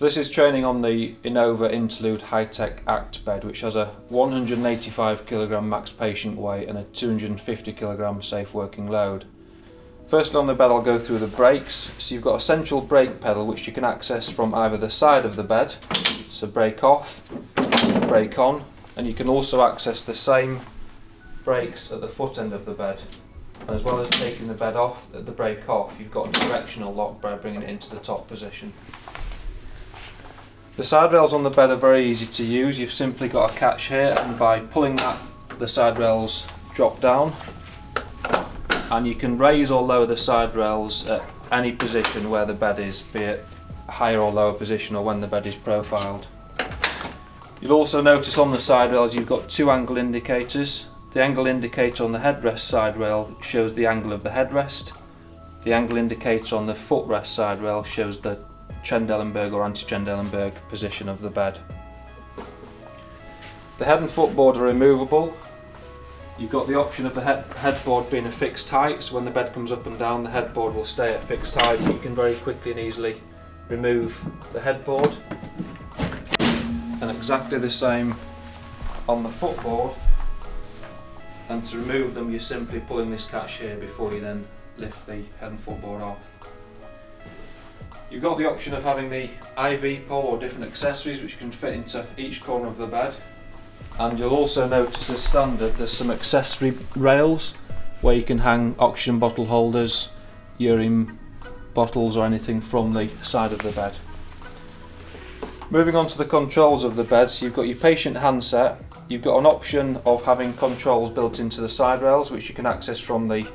So this is training on the Innova Interlude HITECH Act Bed, which has a 185 kg max patient weight and a 250 kg safe working load. First on the bed I'll go through the brakes. So you've got a central brake pedal which you can access from either the side of the bed, so brake off, brake on, and you can also access the same brakes at the foot end of the bed. And as well as taking the bed off, the brake off, you've got a directional lock by bringing it into the top position. The side rails on the bed are very easy to use. You've simply got a catch here, and by pulling that, the side rails drop down, and you can raise or lower the side rails at any position where the bed is, be it higher or lower position or when the bed is profiled. You'll also notice on the side rails you've got two angle indicators. The angle indicator on the headrest side rail shows the angle of the headrest. The angle indicator on the footrest side rail shows the Trendelenburg or anti-Trendelenburg position of the bed. The head and footboard are removable. You've got the option of the headboard being a fixed height, so when the bed comes up and down the headboard will stay at fixed height. You can very quickly and easily remove the headboard. And exactly the same on the footboard. And to remove them you're simply pulling this catch here before you then lift the head and footboard off. You've got the option of having the IV pole or different accessories which can fit into each corner of the bed, and you'll also notice as standard there's some accessory rails where you can hang oxygen bottle holders, urine bottles or anything from the side of the bed. Moving on to the controls of the bed, so you've got your patient handset. You've got an option of having controls built into the side rails which you can access from the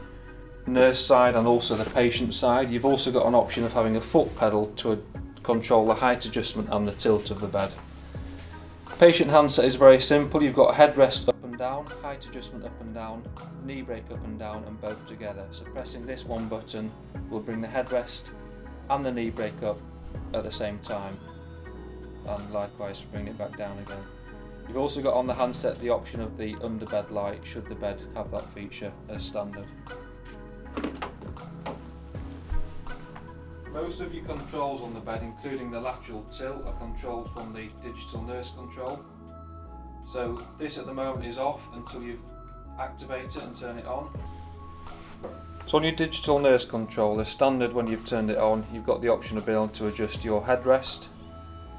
nurse side and also the patient side. You've also got an option of having a foot pedal to control the height adjustment and the tilt of the bed. Patient handset is very simple. You've got headrest up and down, height adjustment up and down, knee brake up and down, and both together. So pressing this one button will bring the headrest and the knee brake up at the same time, and likewise bring it back down again. You've also got on the handset the option of the underbed light should the bed have that feature as standard. Most of your controls on the bed, including the lateral tilt, are controlled from the digital nurse control. So this at the moment is off until you activate it and turn it on. So on your digital nurse control, as standard when you've turned it on, you've got the option of being able to adjust your headrest,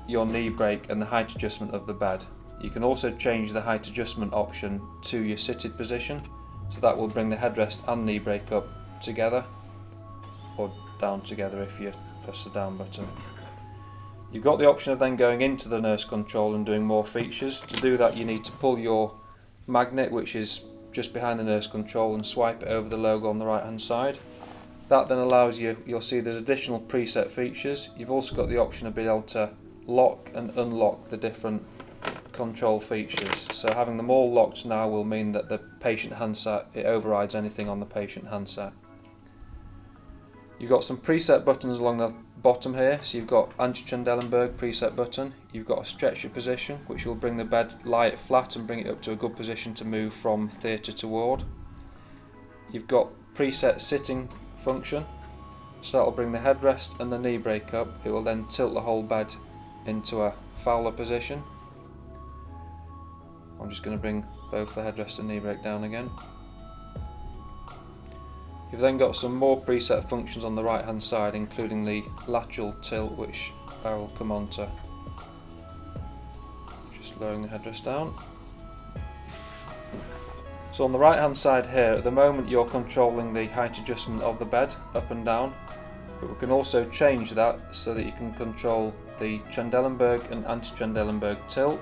your knee brake and the height adjustment of the bed. You can also change the height adjustment option to your seated position, so that will bring the headrest and knee brake up together, or down together if you press the down button. You've got the option of then going into the nurse control and doing more features. To do that you need to pull your magnet, which is just behind the nurse control, and swipe it over the logo on the right hand side. That then allows you'll see there's additional preset features. You've also got the option of being able to lock and unlock the different control features. So having them all locked now will mean that the patient handset, it overrides anything on the patient handset. You've got some preset buttons along the bottom here. So you've got anti-Trendelenburg preset button, you've got a stretcher position which will bring the bed, lie it flat and bring it up to a good position to move from theatre to ward. You've got preset sitting function, so that will bring the headrest and the knee brake up. It will then tilt the whole bed into a Fowler position. I'm just going to bring both the headrest and knee brake down again. You've then got some more preset functions on the right hand side, including the lateral tilt, which I will come on to. Just lowering the headrest down. So on the right hand side here, at the moment you're controlling the height adjustment of the bed up and down, but we can also change that so that you can control the Trendelenburg and anti-Trendelenburg tilt.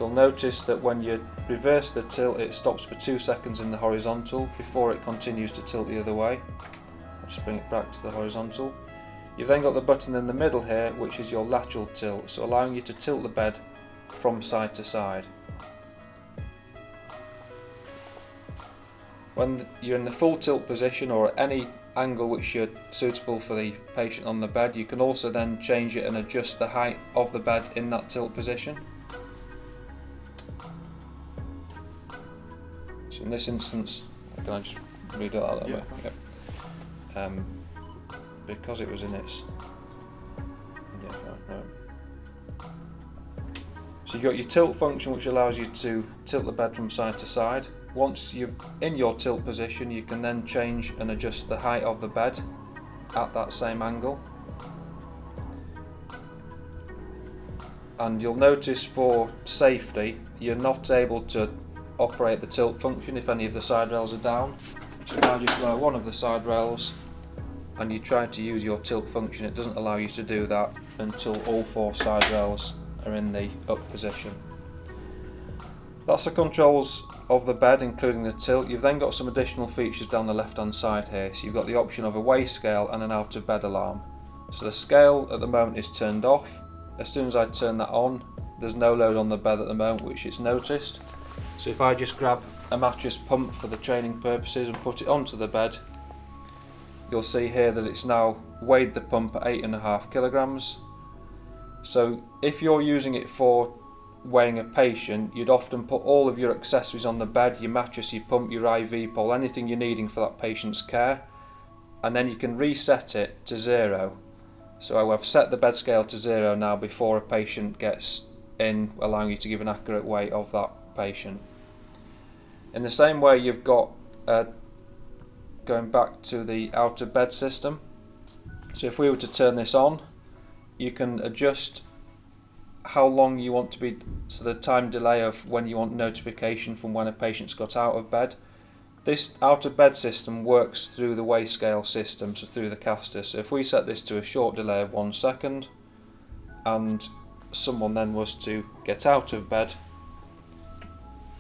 You'll notice that when you reverse the tilt it stops for 2 seconds in the horizontal before it continues to tilt the other way. I'll just bring it back to the horizontal. You've then got the button in the middle here which is your lateral tilt, so allowing you to tilt the bed from side to side. When you're in the full tilt position or at any angle which you're suitable for the patient on the bed, you can also then change it and adjust the height of the bed in that tilt position. So in this instance, can I just redo that a little bit? Yep. Because it was in its... Yeah, no. So you've got your tilt function, which allows you to tilt the bed from side to side. Once you're in your tilt position, you can then change and adjust the height of the bed at that same angle. And you'll notice for safety, you're not able to operate the tilt function if any of the side rails are down. So if I just lower one of the side rails and you try to use your tilt function, it doesn't allow you to do that until all 4 side rails are in the up position. That's the controls of the bed, including the tilt. You've then got some additional features down the left hand side here. So you've got the option of a weigh scale and an out of bed alarm. So the scale at the moment is turned off. As soon as I turn that on, there's no load on the bed at the moment, which it's noticed. So if I just grab a mattress pump for the training purposes and put it onto the bed, you'll see here that it's now weighed the pump at 8.5 kilograms. So if you're using it for weighing a patient, you'd often put all of your accessories on the bed, your mattress, your pump, your IV pole, anything you're needing for that patient's care, and then you can reset it to 0. So I've set the bed scale to 0 now before a patient gets in, allowing you to give an accurate weight of that patient. In the same way, you've got going back to the out of bed system. So if we were to turn this on, you can adjust how long you want to be, so the time delay of when you want notification from when a patient's got out of bed. This out of bed system works through the weigh scale system, so through the caster. So if we set this to a short delay of 1 second and someone then was to get out of bed,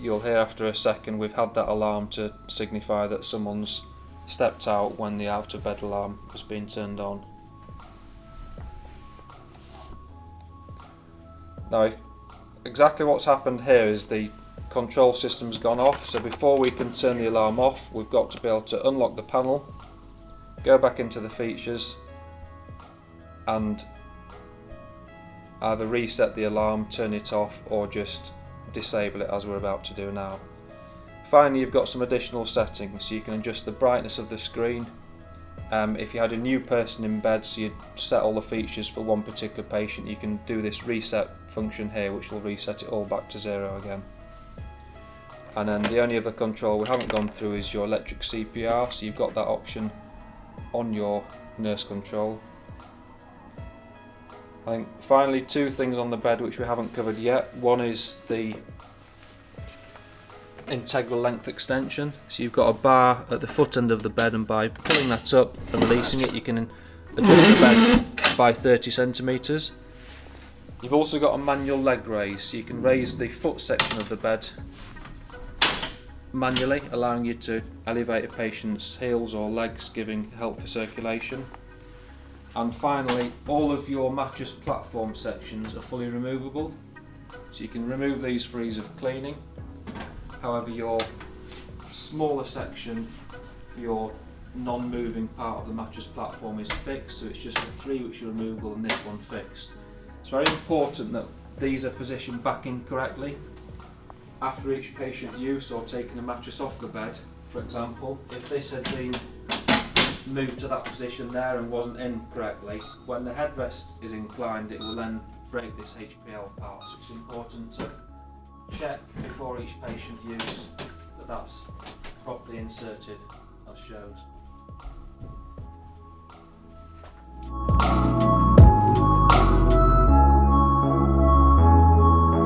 you'll hear after a second we've had that alarm to signify that someone's stepped out when the out of bed alarm has been turned on. Now, exactly what's happened here is the control system's gone off, so before we can turn the alarm off, we've got to be able to unlock the panel, go back into the features and either reset the alarm, turn it off, or just disable it as we're about to do now. Finally, you've got some additional settings, so you can adjust the brightness of the screen. If you had a new person in bed, so you'd set all the features for one particular patient, you can do this reset function here, which will reset it all back to 0 again. And then the only other control we haven't gone through is your electric CPR, so you've got that option on your nurse control. I think finally 2 things on the bed which we haven't covered yet. One is the integral length extension. So you've got a bar at the foot end of the bed, and by pulling that up and releasing it, you can adjust the bed by 30 centimetres. You've also got a manual leg raise, so you can raise the foot section of the bed manually, allowing you to elevate a patient's heels or legs, giving help for circulation. And finally, all of your mattress platform sections are fully removable, so you can remove these for ease of cleaning. However, your smaller section for your non-moving part of the mattress platform is fixed, so it's just the 3 which are removable and this one fixed. It's very important that these are positioned back in correctly after each patient use or taking a mattress off the bed. For example, if this had been moved to that position there and wasn't in correctly, when the headrest is inclined, it will then break this HPL part. So it's important to check before each patient use that that's properly inserted as shows.